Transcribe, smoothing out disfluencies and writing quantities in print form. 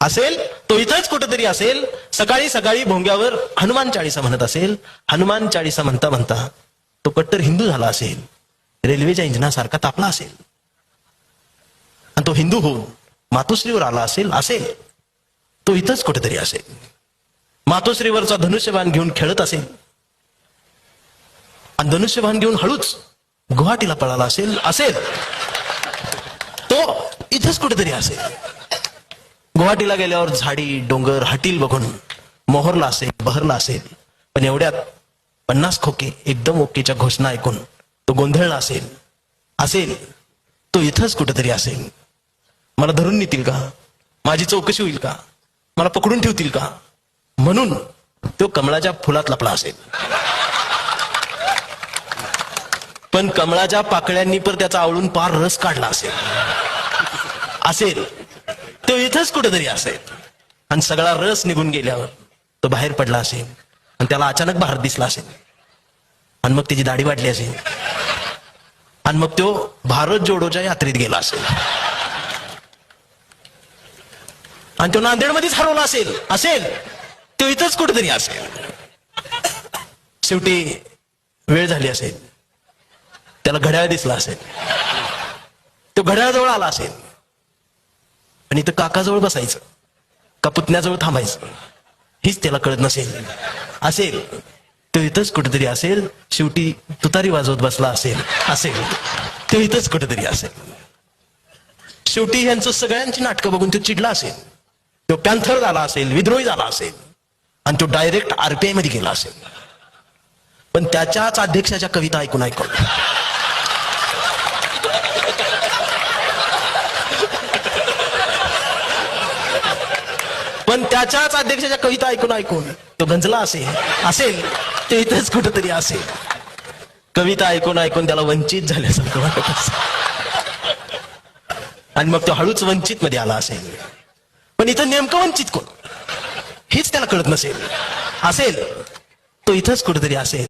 असेल तो इथंच कुठेतरी असेल. सकाळी सकाळी भोंग्यावर हनुमान चाळीसा म्हणत असेल. हनुमान चाळीसा म्हणता म्हणता तो कट्टर हिंदू झाला असेल. रेल्वेच्या इंजिनासारखा तापला असेल आणि तो हिंदू होऊन मातोश्रीवर आला असेल. असेल तो इथंच कुठेतरी असेल. मातोश्रीवरचा धनुष्यबाण घेऊन खेळत असेल आणि धनुष्यबाण घेऊन हळूच गुवाहाटीला पळाला असेल. असेल तो इथंच कुठेतरी असेल. गुवाहाटीला गेल्यावर झाडी डोंगर हटील बघून मोहरला असेल, बहरला असेल. पण एवढ्यात 50 खोके एकदम ओकेच्या घोषणा ऐकून तो गोंधळला असेल. असेल तो इथंच कुठेतरी असेल. मला धरून नेतील का? माझी चौकशी होईल का? मला पकडून ठेवतील का? म्हणून तो कमळाच्या फुलात लपला असेल. पण कमळाच्या पाकळ्यांनी पर त्याचा आवळून पार रस काढला असेल. असेल तो इथंच कुठेतरी असेल. आणि सगळा रस निघून गेल्यावर तो बाहेर पडला असेल आणि त्याला अचानक बाहेर दिसला असेल. आणि मग त्याची दाढी वाढली असेल आणि मग तो भारत जोडोच्या यात्रेत गेला असेल आणि तो नांदेडमध्येच हरवला असेल. असेल तो इथंच कुठेतरी असेल. शेवटी वेळ झाली असेल. त्याला घड्याळ दिसला असेल. तो घड्याळाजवळ आला असेल आणि इथं काकाजवळ बसायचं का पुतण्याजवळ थांबायचं हीच त्याला कळत नसेल. असेल तो इथंच कुठेतरी असेल. शेवटी तुतारी वाजवत बसला असेल. असेल तो इथंच कुठेतरी असेल. शेवटी यांचं सगळ्यांची नाटकं बघून तो चिडला असेल. तो पॅन्थर झाला असेल, विद्रोही झाला असेल आणि तो डायरेक्ट RPI मध्ये गेला असेल. पण त्याच्याच अध्यक्षाच्या कविता ऐकून ऐकून तो गंजला असेल. असेल ते इथंच कुठेतरी असेल. कविता ऐकून ऐकून त्याला वंचित झाल्यासारखं वाटत असेल आणि मग तो हळूच वंचित मध्ये आला असेल. पण इथं नेमकं वंचित कोण हेच त्याला कळत नसेल. असेल तो इथंच कुठेतरी असेल.